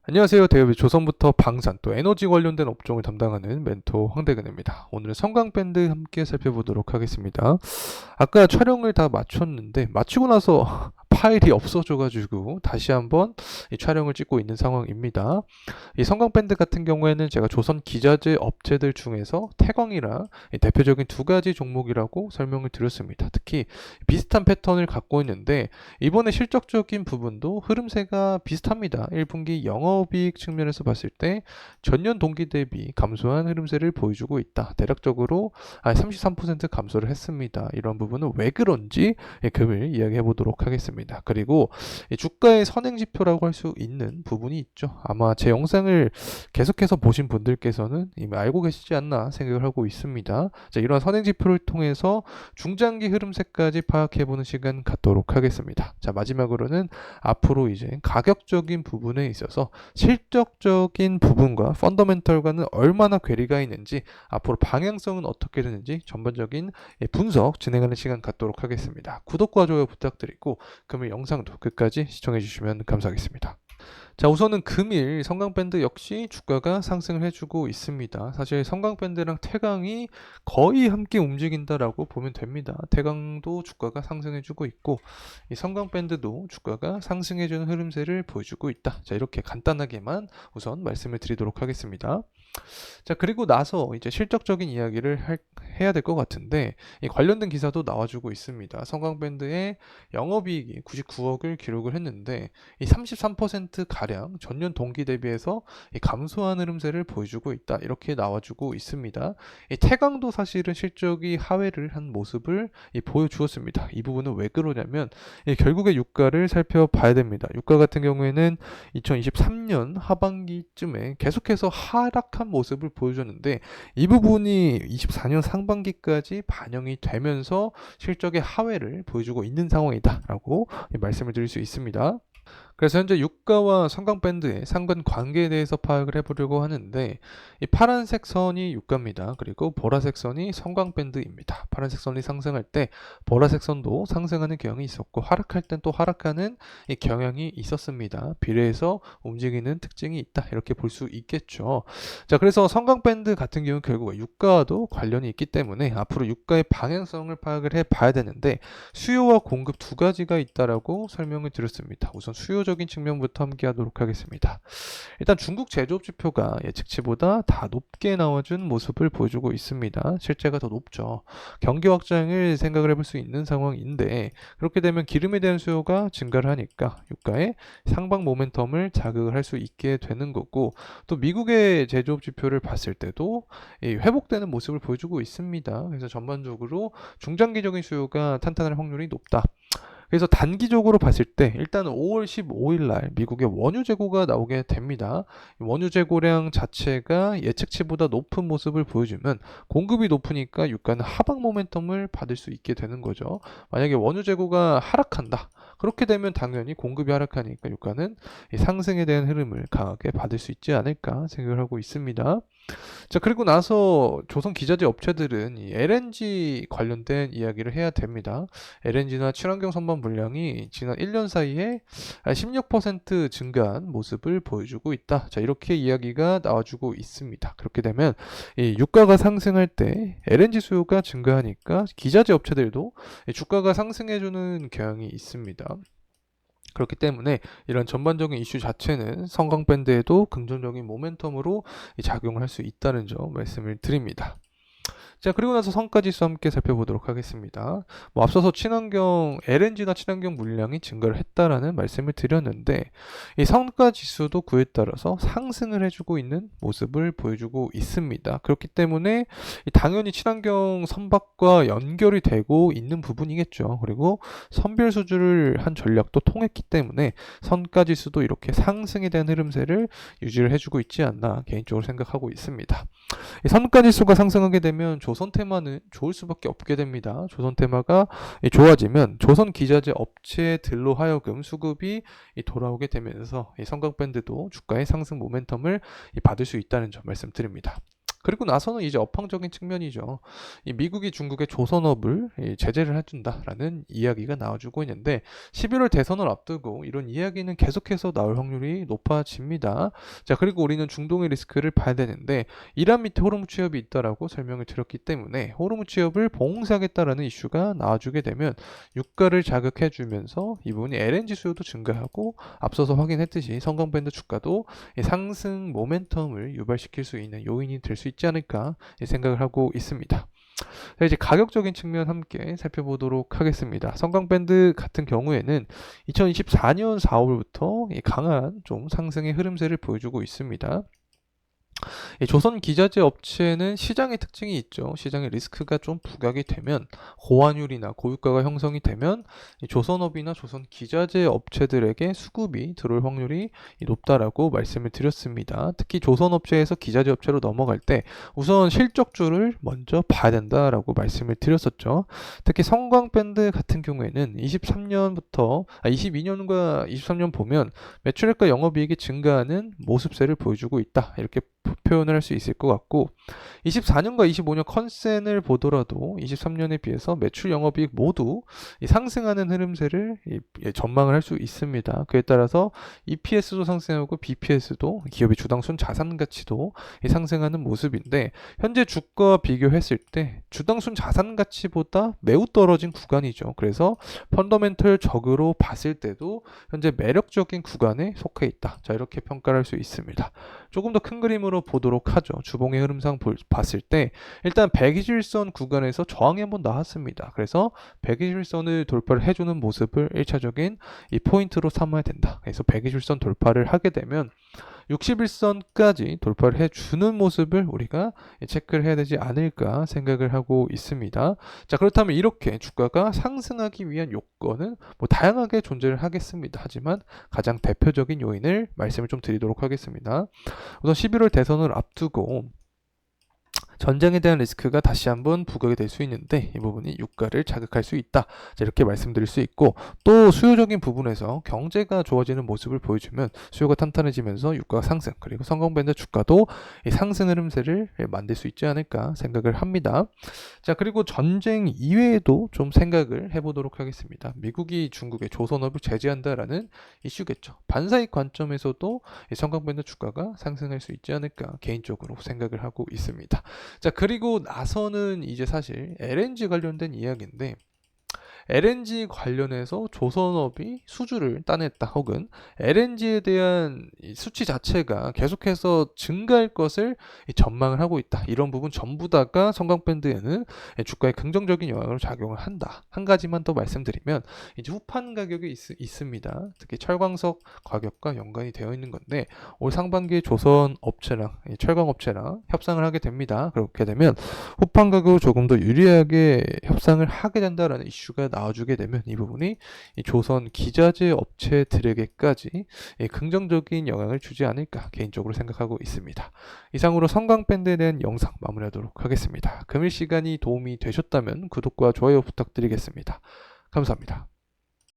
안녕하세요. 대기업의 조선부터 방산 또 에너지 관련된 업종을 담당하는 멘토 황대근입니다. 오늘은 성강밴드 함께 살펴보도록 하겠습니다. 아까 촬영을 다 마쳤는데 마치고 나서 파일이 없어져가지고 다시 한번 이 촬영을 찍고 있는 상황입니다. 이 성강밴드 같은 경우에는 제가 조선 기자재 업체들 중에서 태광이랑 이 대표적인 두 가지 종목이라고 설명을 드렸습니다. 특히 비슷한 패턴을 갖고 있는데 이번에 실적적인 부분도 흐름세가 비슷합니다. 1분기 영업이익 측면에서 봤을 때 전년 동기 대비 감소한 흐름세를 보여주고 있다. 대략적으로 33% 감소를 했습니다. 이런 부분은 왜 그런지 금일 이야기해 보도록 하겠습니다. 그리고 주가의 선행지표라고 할 수 있는 부분이 있죠. 아마 제 영상을 계속해서 보신 분들께서는 이미 알고 계시지 않나 생각을 하고 있습니다. 자, 이러한 선행지표를 통해서 중장기 흐름세까지 파악해보는 시간 갖도록 하겠습니다. 자, 마지막으로는 앞으로 이제 가격적인 부분에 있어서 실적적인 부분과 펀더멘털과는 얼마나 괴리가 있는지, 앞으로 방향성은 어떻게 되는지 전반적인 분석 진행하는 시간 갖도록 하겠습니다. 구독과 좋아요 부탁드리고 금일 영상도 끝까지 시청해 주시면 감사하겠습니다. 자, 우선은 금일 성강밴드 역시 주가가 상승을 해주고 있습니다. 사실 성강밴드랑 태광이 거의 함께 움직인다라고 보면 됩니다. 태광도 주가가 상승해주고 있고 이 성강밴드도 주가가 상승해주는 흐름세를 보여주고 있다. 자, 이렇게 간단하게만 우선 말씀을 드리도록 하겠습니다. 자, 그리고 나서 이제 실적적인 이야기를 해야 될 것 같은데 이 관련된 기사도 나와주고 있습니다. 성광밴드의 영업이익이 99억을 기록을 했는데 이 33% 가량 전년 동기 대비해서 이 감소한 흐름세를 보여주고 있다. 이렇게 나와주고 있습니다. 이 태광도 사실은 실적이 하회를 한 모습을 보여주었습니다. 이 부분은 왜 그러냐면 결국에 유가를 살펴봐야 됩니다. 유가 같은 경우에는 2023년 하반기쯤에 계속해서 하락한 모습을 보여줬는데 이 부분이 24년 상반기까지 반영이 되면서 실적의 하회를 보여주고 있는 상황이다라고 말씀을 드릴 수 있습니다. 그래서 현재 유가와 성강밴드의 상관관계에 대해서 파악을 해보려고 하는데 이 파란색 선이 유가입니다. 그리고 보라색 선이 성강밴드입니다. 파란색 선이 상승할 때 보라색 선도 상승하는 경향이 있었고 하락할 땐 또 하락하는 이 경향이 있었습니다. 비례해서 움직이는 특징이 있다. 이렇게 볼 수 있겠죠. 자, 그래서 성강밴드 같은 경우는 결국 유가와도 관련이 있기 때문에 앞으로 유가의 방향성을 파악을 해봐야 되는데 수요와 공급 두 가지가 있다라고 설명을 드렸습니다. 우선 수요적인 측면부터 함께 하도록 하겠습니다. 일단 중국 제조업 지표가 예측치보다 다 높게 나와준 모습을 보여주고 있습니다. 실제가 더 높죠. 경기 확장을 생각을 해볼 수 있는 상황인데 그렇게 되면 기름에 대한 수요가 증가를 하니까 유가의 상방 모멘텀을 자극을 할 수 있게 되는 거고 또 미국의 제조업 지표를 봤을 때도 회복되는 모습을 보여주고 있습니다. 그래서 전반적으로 중장기적인 수요가 탄탄할 확률이 높다. 그래서 단기적으로 봤을 때 일단 5월 15일 날 미국의 원유 재고가 나오게 됩니다. 원유 재고량 자체가 예측치보다 높은 모습을 보여주면 공급이 높으니까 유가는 하방 모멘텀을 받을 수 있게 되는 거죠. 만약에 원유 재고가 하락한다. 그렇게 되면 당연히 공급이 하락하니까 유가는 상승에 대한 흐름을 강하게 받을 수 있지 않을까 생각을 하고 있습니다. 자, 그리고 나서 조선 기자재 업체들은 이 LNG 관련된 이야기를 해야 됩니다. LNG나 친환경 선반 물량이 지난 1년 사이에 16% 증가한 모습을 보여주고 있다. 자, 이렇게 이야기가 나와주고 있습니다. 그렇게 되면 이 유가가 상승할 때 LNG 수요가 증가하니까 기자재 업체들도 주가가 상승해주는 경향이 있습니다. 그렇기 때문에 이런 전반적인 이슈 자체는 성강밴드에도 긍정적인 모멘텀으로 작용을 할 수 있다는 점 말씀을 드립니다. 자, 그리고 나서 성과지수 함께 살펴보도록 하겠습니다. 앞서서 친환경 LNG나 친환경 물량이 증가를 했다라는 말씀을 드렸는데 이 성과지수도 그에 따라서 상승을 해주고 있는 모습을 보여주고 있습니다. 그렇기 때문에 당연히 친환경 선박과 연결이 되고 있는 부분이겠죠. 그리고 선별 수주를 한 전략도 통했기 때문에 성과지수도 이렇게 상승에 대한 흐름세를 유지를 해주고 있지 않나 개인적으로 생각하고 있습니다. 선가지수가 상승하게 되면 조선테마는 좋을 수밖에 없게 됩니다. 조선테마가 좋아지면 조선 기자재 업체들로 하여금 수급이 돌아오게 되면서 성강밴드도 주가의 상승 모멘텀을 받을 수 있다는 점 말씀드립니다. 그리고 나서는 이제 업황적인 측면이죠. 이 미국이 중국의 조선업을 제재를 해준다라는 이야기가 나와주고 있는데 11월 대선을 앞두고 이런 이야기는 계속해서 나올 확률이 높아집니다. 자, 그리고 우리는 중동의 리스크를 봐야 되는데 이란 밑에 호르무즈 해협이 있다라고 설명을 드렸기 때문에 호르무즈 해협을 봉쇄하겠다라는 이슈가 나와주게 되면 유가를 자극해주면서 이 부분이 LNG 수요도 증가하고 앞서서 확인했듯이 성강밴드 주가도 상승 모멘텀을 유발시킬 수 있는 요인이 될 수 있지 않을까 생각을 하고 있습니다. 자, 이제 가격적인 측면 함께 살펴보도록 하겠습니다. 성강밴드 같은 경우에는 2024년 4월부터 강한 좀 상승의 흐름세를 보여주고 있습니다. 이 조선 기자재 업체는 시장의 특징이 있죠. 시장의 리스크가 좀 부각이 되면 고환율이나 고유가가 형성이 되면 이 조선업이나 조선 기자재 업체들에게 수급이 들어올 확률이 높다라고 말씀을 드렸습니다. 특히 조선업체에서 기자재 업체로 넘어갈 때 우선 실적주를 먼저 봐야 된다라고 말씀을 드렸었죠. 특히 성광밴드 같은 경우에는 22년과 23년 보면 매출액과 영업이익이 증가하는 모습세를 보여주고 있다. 이렇게 표현을 할 수 있을 것 같고 24년과 25년 컨센을 보더라도 23년에 비해서 매출 영업이익 모두 상승하는 흐름세를 전망을 할 수 있습니다. 그에 따라서 EPS도 상승하고 BPS도 기업의 주당 순 자산 가치도 상승하는 모습인데 현재 주가와 비교했을 때 주당 순 자산 가치보다 매우 떨어진 구간이죠. 그래서 펀더멘털적으로 봤을 때도 현재 매력적인 구간에 속해 있다. 자, 이렇게 평가를 할 수 있습니다. 조금 더 큰 그림으로 보도록 하죠. 주봉의 흐름상 봤을 때 일단 120일선 구간에서 저항이 한번 나왔습니다. 그래서 120일선을 돌파를 해주는 모습을 1차적인 이 포인트로 삼아야 된다. 그래서 120일선 돌파를 하게 되면 61선까지 돌파를 해주는 모습을 우리가 체크를 해야 되지 않을까 생각을 하고 있습니다. 자, 그렇다면 이렇게 주가가 상승하기 위한 요건은 뭐 다양하게 존재를 하겠습니다. 하지만 가장 대표적인 요인을 말씀을 좀 드리도록 하겠습니다. 우선 11월 대선을 앞두고 전쟁에 대한 리스크가 다시 한번 부각이 될 수 있는데 이 부분이 유가를 자극할 수 있다. 자, 이렇게 말씀드릴 수 있고 또 수요적인 부분에서 경제가 좋아지는 모습을 보여주면 수요가 탄탄해지면서 유가가 상승 그리고 성공밴드 주가도 이 상승 흐름세를 만들 수 있지 않을까 생각을 합니다. 자, 그리고 전쟁 이외에도 좀 생각을 해보도록 하겠습니다. 미국이 중국의 조선업을 제재한다라는 이슈겠죠. 반사익 관점에서도 이 성공밴드 주가가 상승할 수 있지 않을까 개인적으로 생각을 하고 있습니다. 자, 그리고 나서는 이제 사실 LNG 관련된 이야기인데 LNG 관련해서 조선업이 수주를 따냈다 혹은 LNG에 대한 수치 자체가 계속해서 증가할 것을 전망을 하고 있다. 이런 부분 전부 다가 성강밴드에는 주가에 긍정적인 영향을 작용을 한다. 한 가지만 더 말씀드리면 이제 후판 가격이 있습니다. 특히 철광석 가격과 연관이 되어 있는 건데 올 상반기에 조선 업체랑 철강 업체랑 협상을 하게 됩니다. 그렇게 되면 후판 가격을 조금 더 유리하게 협상을 하게 된다라는 이슈가 나와주게 되면 이 부분이 이 조선 기자재 업체들에게까지 긍정적인 영향을 주지 않을까 개인적으로 생각하고 있습니다. 이상으로 성강밴드에 대한 영상 마무리하도록 하겠습니다. 금일 시간이 도움이 되셨다면 구독과 좋아요 부탁드리겠습니다. 감사합니다.